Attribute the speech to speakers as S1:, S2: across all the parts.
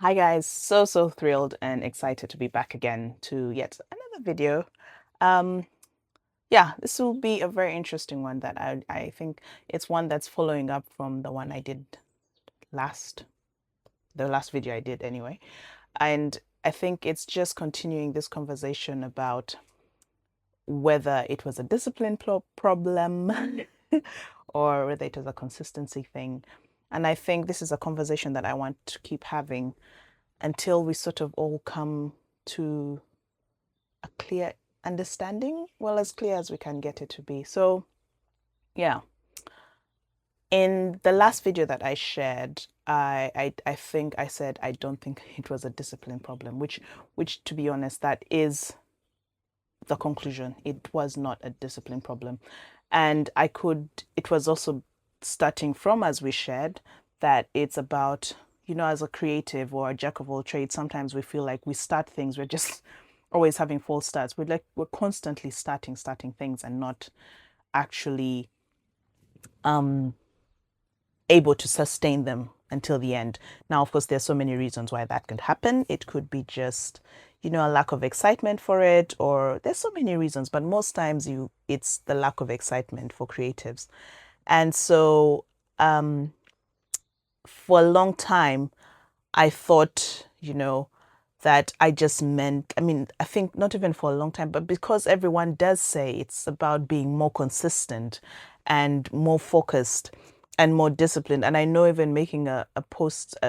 S1: Hi guys, so thrilled and excited to be back again to yet another video. Um, yeah, this will be a very interesting one that I think it's one that's following up from the one I did last, the last video I did anyway. And I think it's just continuing this conversation about whether it was a discipline problem or whether it was a consistency thing. And I think this is a conversation that I want to keep having until we sort of all come to a clear understanding, well, as clear as we can get it to be. So, yeah, in the last video that I shared, I think I said I don't think it was a discipline problem, which to be honest, that is the conclusion. It was not a discipline problem, and it was also starting from, as we shared, that it's about, as a creative or a jack of all trades, sometimes we feel like we start things, we're just always having false starts. We're constantly starting things and not actually able to sustain them until the end. Now, of course, there's so many reasons why that could happen. It could be just, a lack of excitement for it, or there's so many reasons, but most times it's the lack of excitement for creatives. And so for a long time, I thought, that I just meant, I think not even for a long time, but because everyone does say it's about being more consistent and more focused and more disciplined. And I know even making a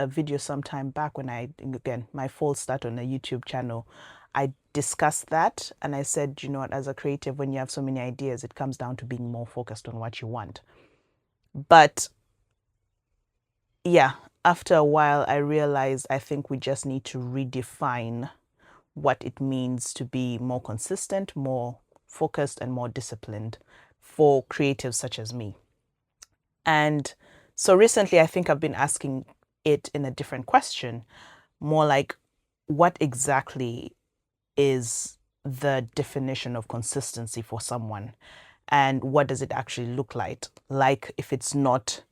S1: video sometime back when again, my false start on a YouTube channel, I discussed that. And I said, what, as a creative, when you have so many ideas, it comes down to being more focused on what you want. But yeah, after a while, I realized I think we just need to redefine what it means to be more consistent, more focused, and more disciplined for creatives such as me. And so recently, I think I've been asking it in a different question, more like, what exactly is the definition of consistency for someone? And what does it actually look like? Like, if it's not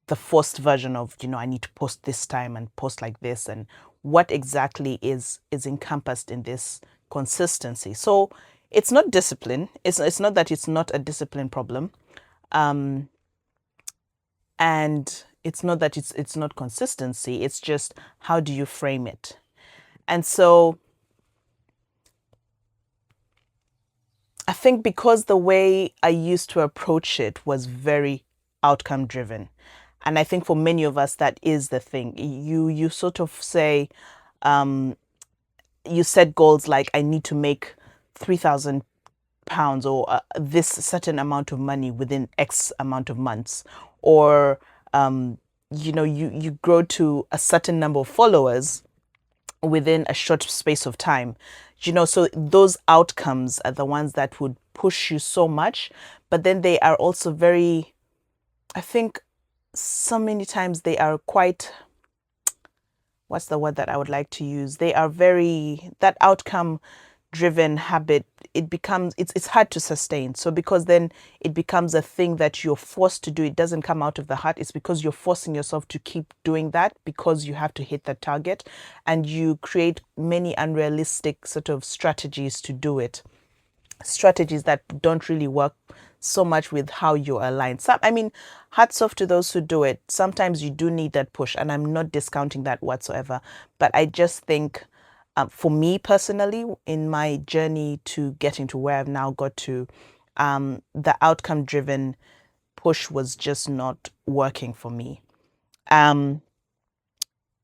S1: the forced version of, I need to post this time and post like this, and what exactly is encompassed in this consistency. So it's not discipline. It's not that it's not a discipline problem. And it's not that it's not consistency. It's just, how do you frame it? And so I think because the way I used to approach it was very outcome driven. And I think for many of us, that is the thing. You sort of say, you set goals like, I need to make 3,000 pounds or this certain amount of money within X amount of months, or you grow to a certain number of followers within a short space of time. So those outcomes are the ones that would push you so much, but then they are also very, I think so many times they are quite, what's the word that I would like to use? They are very, that outcome driven habit, it's hard to sustain. So because then it becomes a thing that you're forced to do, it doesn't come out of the heart. It's because you're forcing yourself to keep doing that because you have to hit that target, and you create many unrealistic sort of strategies to do it, strategies that don't really work so much with how you're aligned. So, hats off to those who do it. Sometimes you do need that push, and I'm not discounting that whatsoever. But I just think, for me personally, in my journey to getting to where I've now got to, the outcome driven push was just not working for me. And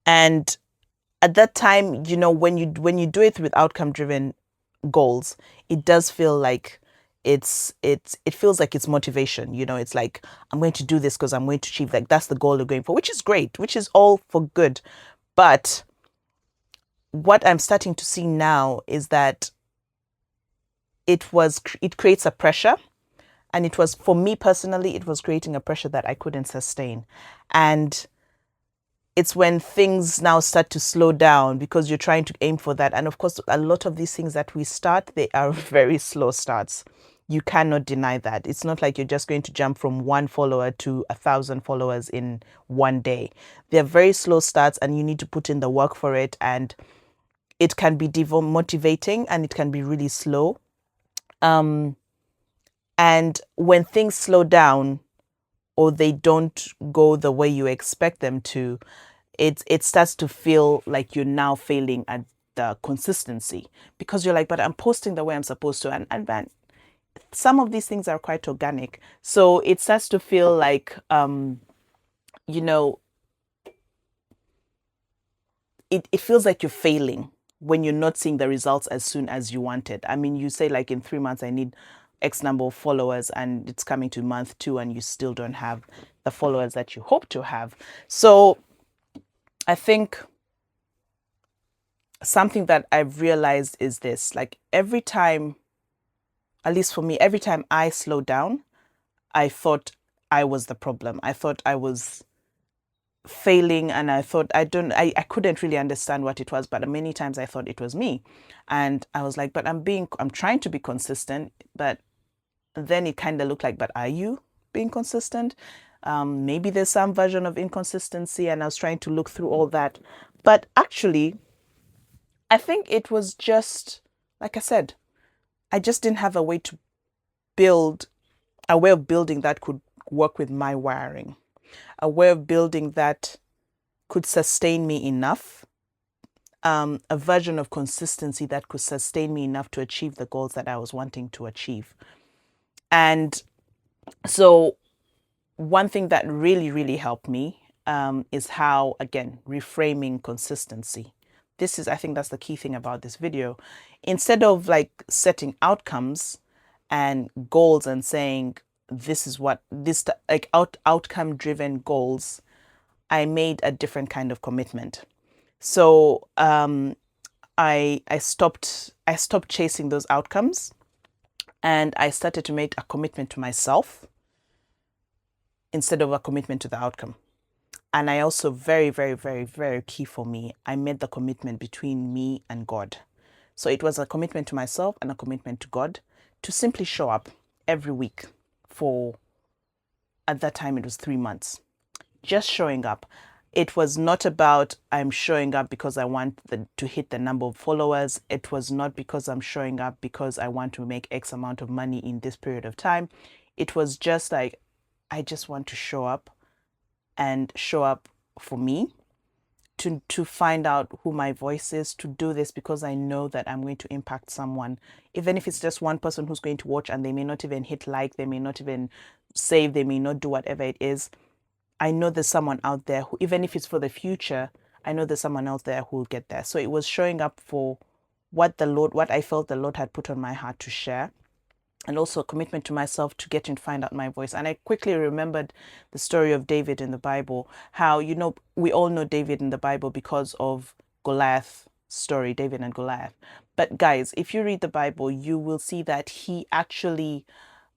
S1: at that time, when you do it with outcome driven goals, it does feel like it feels like it's motivation. It's like, I'm going to do this because I'm going to achieve, like, that's the goal you're going for, which is great, which is all for good. But what I'm starting to see now is that it creates a pressure, and it was, for me personally, it was creating a pressure that I couldn't sustain. And it's when things now start to slow down because you're trying to aim for that. And of course, a lot of these things that we start, they are very slow starts. You cannot deny that. It's not like you're just going to jump from 1 follower to 1,000 followers in one day. They're very slow starts, and you need to put in the work for it. And it can be demotivating, and it can be really slow. And when things slow down or they don't go the way you expect them to, it starts to feel like you're now failing at the consistency, because you're like, but I'm posting the way I'm supposed to, and man, some of these things are quite organic. So it starts to feel like you know it feels like you're failing when you're not seeing the results as soon as you wanted. I mean, you say like in 3 months I need X number of followers, and it's coming to month 2 and you still don't have the followers that you hope to have. So I think something that I've realized is this: like every time, at least for me, every time I slow down, I thought I was the problem. I thought I was failing, and I thought I couldn't really understand what it was, but many times I thought it was me. And I was like, but I'm trying to be consistent. But then it kind of looked like, but are you being consistent? Maybe there's some version of inconsistency, and I was trying to look through all that. But actually, I think it was just, like I said, I just didn't have a way to build a way of building that could work with my wiring, a way of building that could sustain me enough, a version of consistency that could sustain me enough to achieve the goals that I was wanting to achieve. And so one thing that really, really helped me is how, again, reframing consistency. This is, I think that's the key thing about this video. Instead of like setting outcomes and goals and saying, this is what this like outcome driven goals, I made a different kind of commitment. So I stopped chasing those outcomes, and I started to make a commitment to myself instead of a commitment to the outcome. And I also, very, very, very, very key for me, I made the commitment between me and God. So it was a commitment to myself and a commitment to God to simply show up every week for, at that time, it was 3 months. Just showing up. It was not about I'm showing up because I want to hit the number of followers. It was not because I'm showing up because I want to make X amount of money in this period of time. It was just like, I just want to show up, and show up for me, to find out who my voice is, to do this because I know that I'm going to impact someone, even if it's just one person who's going to watch, and they may not even hit like, they may not even save, they may not do whatever it is. I know there's someone out there who, even if it's for the future, I know there's someone else there who will get there. So it was showing up for what I felt the Lord had put on my heart to share, and also a commitment to myself to get and find out my voice. And I quickly remembered the story of David in the Bible, how, we all know David in the Bible because of Goliath story, David and Goliath. But guys, if you read the Bible, you will see that he actually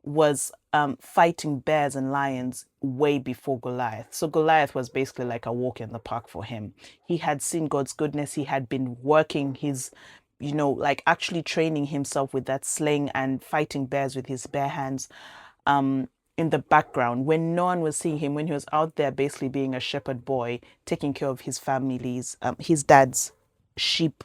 S1: was fighting bears and lions way before Goliath. So Goliath was basically like a walk in the park for him. He had seen God's goodness. He had been working his, like actually training himself with that sling and fighting bears with his bare hands in the background, when no one was seeing him, when he was out there basically being a shepherd boy, taking care of his family's, his dad's sheep.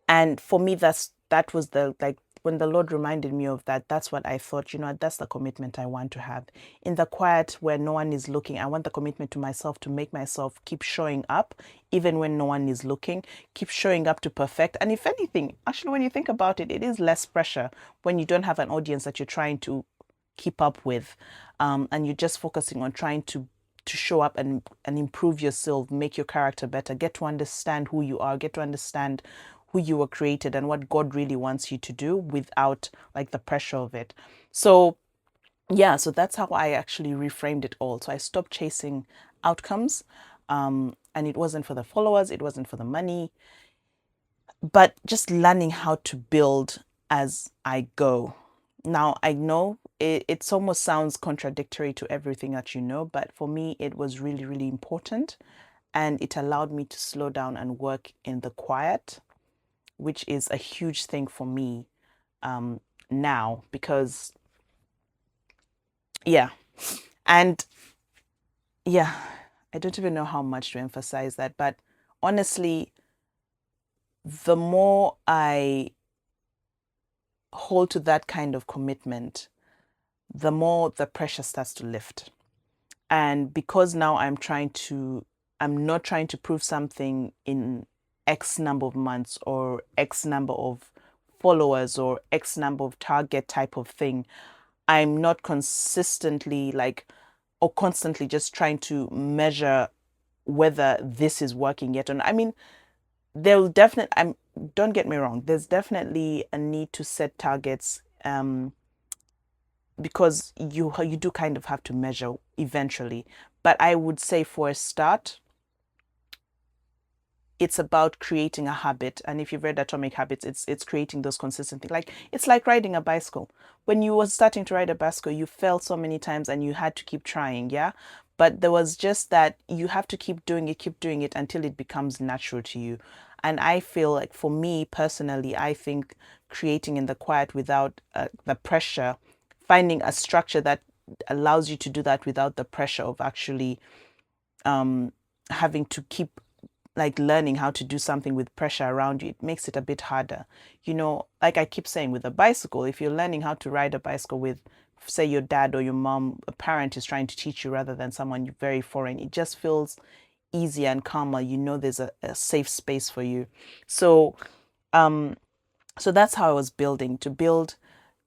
S1: And for me, that was the, like, when the Lord reminded me of that, that's what I thought, that's the commitment I want to have. In the quiet where no one is looking, I want the commitment to myself to make myself keep showing up, even when no one is looking, keep showing up to perfect. And if anything, actually, when you think about it, it is less pressure when you don't have an audience that you're trying to keep up with, and you're just focusing on trying to show up and improve yourself, make your character better, get to understand who you are, get to understand who you were created and what God really wants you to do without like the pressure of it. So yeah, so that's how I actually reframed it all. So I stopped chasing outcomes, and it wasn't for the followers, it wasn't for the money, but just learning how to build as I go. Now, I know it almost sounds contradictory to everything that you know, but for me, it was really, really important. And it allowed me to slow down and work in the quiet, which is a huge thing for me. now, because yeah. And yeah, I don't even know how much to emphasize that, but honestly, the more I hold to that kind of commitment, the more the pressure starts to lift. And because now I'm not trying to prove something in X number of months or X number of followers or X number of target type of thing. I'm not consistently like, or constantly just trying to measure whether this is working yet. And I mean, there'll definitely, don't get me wrong, there's definitely a need to set targets, because you do kind of have to measure eventually. But I would say for a start, it's about creating a habit. And if you've read Atomic Habits, it's creating those consistent things. Like, it's like riding a bicycle. When you were starting to ride a bicycle, you fell so many times and you had to keep trying, yeah? But there was just that you have to keep doing it until it becomes natural to you. And I feel like, for me personally, I think creating in the quiet without the pressure, finding a structure that allows you to do that without the pressure of actually having to keep like learning how to do something with pressure around you, it makes it a bit harder. You know, like I keep saying, with a bicycle, if you're learning how to ride a bicycle with, say, your dad or your mom, a parent is trying to teach you rather than someone very foreign, it just feels easier and calmer. You know, there's a safe space for you. So, so that's how I was building, to build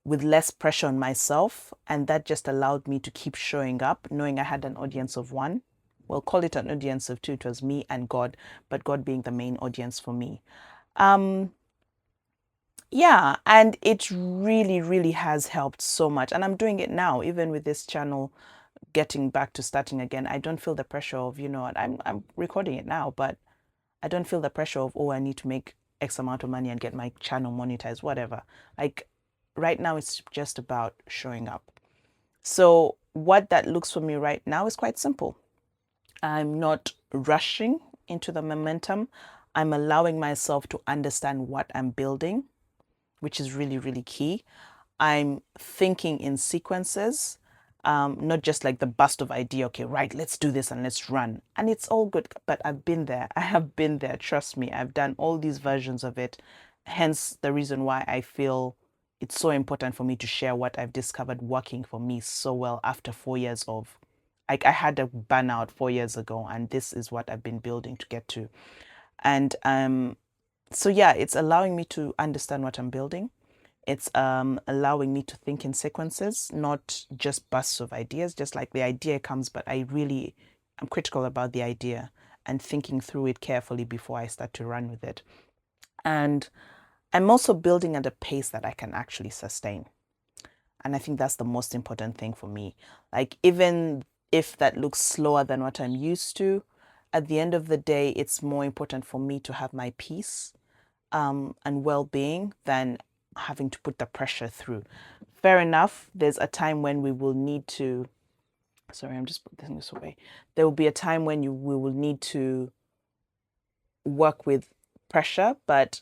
S1: with less pressure on myself. And that just allowed me to keep showing up, knowing I had an audience of one. Well, call it an audience of two. It was me and God, but God being the main audience for me. Um, yeah, and it really, really has helped so much. And I'm doing it now, even with this channel getting back to starting again. I don't feel the pressure of, you know, I'm recording it now, but I don't feel the pressure of, oh, I need to make X amount of money and get my channel monetized, whatever. Like, right now, it's just about showing up. So what that looks for me right now is quite simple. I'm not rushing into the momentum. I'm allowing myself to understand what I'm building, which is really, really key. I'm thinking in sequences, not just like the burst of idea. Okay, right, let's do this and let's run. And it's all good, but I've been there. I have been there. Trust me, I've done all these versions of it. Hence the reason why I feel it's so important for me to share what I've discovered working for me so well after 4 years of, like, I had a burnout 4 years ago, and this is what I've been building to get to. And so yeah, it's allowing me to understand what I'm building. It's allowing me to think in sequences, not just bursts of ideas. Just like the idea comes, but I'm critical about the idea and thinking through it carefully before I start to run with it. And I'm also building at a pace that I can actually sustain. And I think that's the most important thing for me. Like, even if that looks slower than what I'm used to, at the end of the day, it's more important for me to have my peace and well-being than having to put the pressure through. Fair enough, there's a time when we will need to, sorry, I'm just putting this away. There will be a time when we will need to work with pressure, but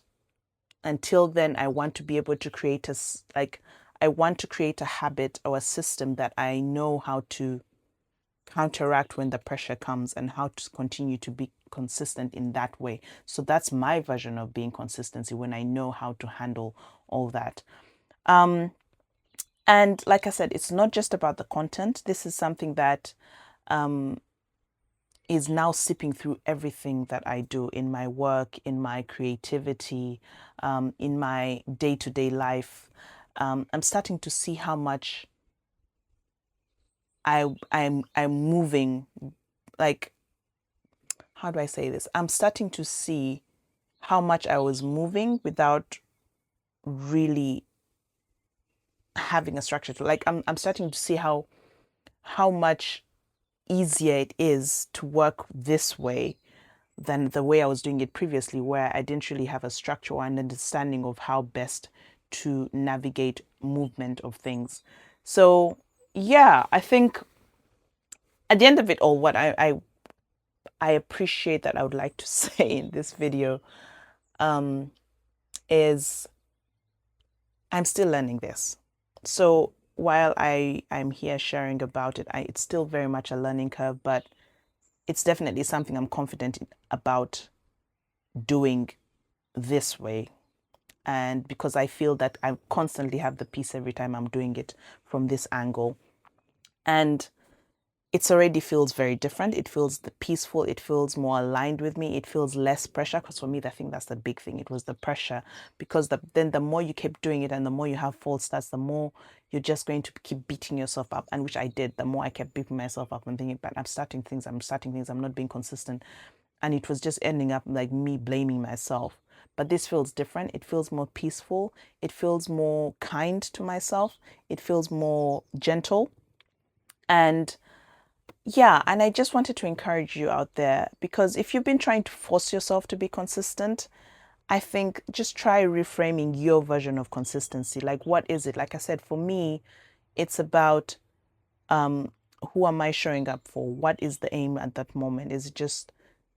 S1: until then, I want to be able to create I want to create a habit or a system that I know how to counteract when the pressure comes, and how to continue to be consistent in that way. So that's my version of being consistency, when I know how to handle all that. And like I said, it's not just about the content. This is something that is now seeping through everything that I do, in my work, in my creativity, in my day-to-day life. I'm starting to see how much I'm moving. Like, how do I say this? I'm starting to see how much I was moving without really having a structure to, like, I'm starting to see how much easier it is to work this way than the way I was doing it previously, where I didn't really have a structure or an understanding of how best to navigate movement of things. So yeah, I think at the end of it all, what I appreciate that I would like to say in this video is I'm still learning this. So while I'm here sharing about it, it's still very much a learning curve, but it's definitely something I'm confident about doing this way. And because I feel that I constantly have the peace every time I'm doing it from this angle. And it's already feels very different. It feels peaceful. It feels more aligned with me. It feels less pressure. Because for me, I think that's the big thing. It was the pressure. Because then the more you keep doing it and the more you have false starts, the more you're just going to keep beating yourself up. And which I did. The more I kept beating myself up and thinking, but I'm starting things. I'm not being consistent. And it was just ending up like me blaming myself. But this feels different. It feels more peaceful. It feels more kind to myself. It feels more gentle. And yeah, and I just wanted to encourage you out there, because if you've been trying to force yourself to be consistent, I think just try reframing your version of consistency. Like, what is it? Like I said, for me, it's about who am I showing up for? What is the aim at that moment? Is it just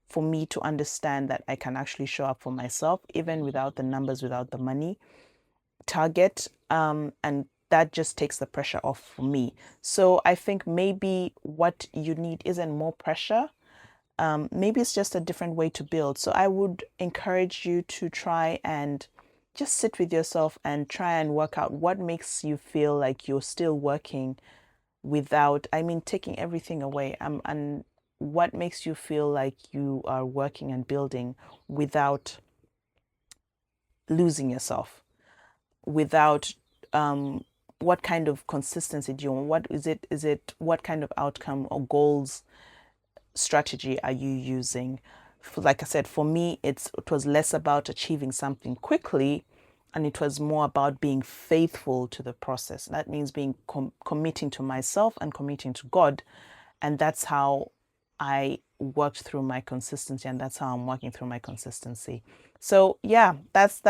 S1: for me to understand that I can actually show up for myself, even without the numbers, without the money target? And that just takes the pressure off for me. So I think maybe what you need isn't more pressure. Maybe it's just a different way to build. So I would encourage you to try and just sit with yourself and try and work out what makes you feel like you're still working without, I mean, taking everything away. And what makes you feel like you are working and building without losing yourself, without what kind of consistency do you want? What is it? Is it what kind of outcome or goals, strategy are you using? Like I said, for me, it was less about achieving something quickly, and it was more about being faithful to the process. That means being committing to myself and committing to God, and that's how I worked through my consistency, and that's how I'm working through my consistency. So yeah, that's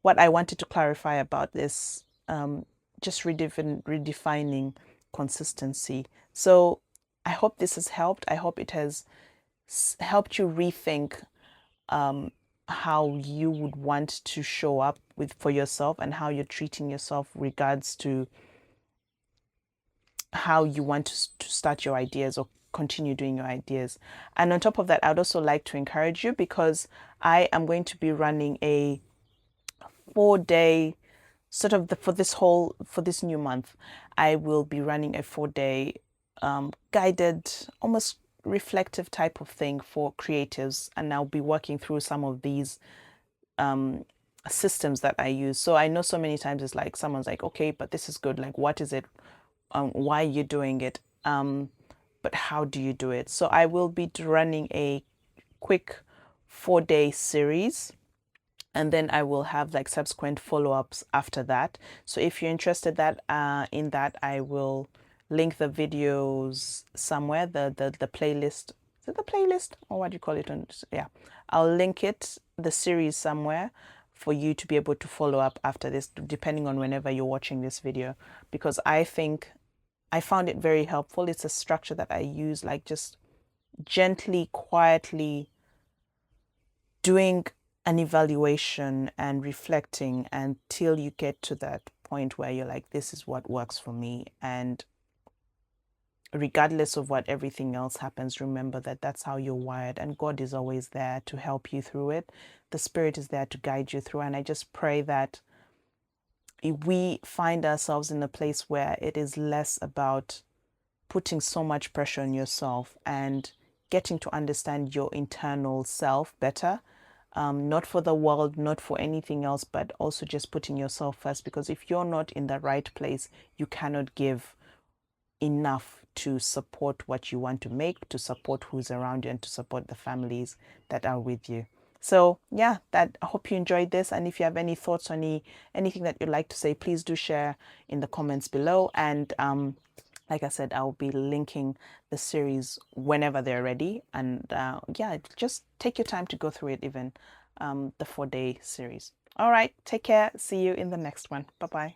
S1: what I wanted to clarify about this. Just redefining consistency. So I hope this has helped. I hope it has helped you rethink how you would want to show up with for yourself, and how you're treating yourself regards to how you want to start your ideas or continue doing your ideas. And on top of that, I'd also like to encourage you, because I am going to be running a 4-day sort of for this new month. I will be running a 4-day guided, almost reflective type of thing for creatives, and I'll be working through some of these systems that I use. So I know so many times it's like someone's like, okay, but this is good. Like, what is it? Why are you doing it? But how do you do it? So I will be running a quick 4-day series, and then I will have like subsequent follow-ups after that. So if you're interested in that, I will link the videos somewhere, the playlist. Is it the playlist, or what do you call it? Yeah, I'll link the series somewhere for you to be able to follow up after this, depending on whenever you're watching this video, because I think I found it very helpful. It's a structure that I use, like just gently, quietly doing an evaluation and reflecting until you get to that point where you're like, this is what works for me. And regardless of what everything else happens, remember that that's how you're wired, and God is always there to help you through it. The Spirit is there to guide you through. And I just pray that if we find ourselves in a place where it is less about putting so much pressure on yourself and getting to understand your internal self better, not for the world, not for anything else, but also just putting yourself first. Because if you're not in the right place, you cannot give enough to support what you want to make, to support who's around you, and to support the families that are with you. So yeah, that I hope you enjoyed this. And if you have any thoughts on anything that you'd like to say, please do share in the comments below. And like I said, I'll be linking the series whenever they're ready. And yeah, just take your time to go through it, even the 4-day series. All right, take care. See you in the next one. Bye bye.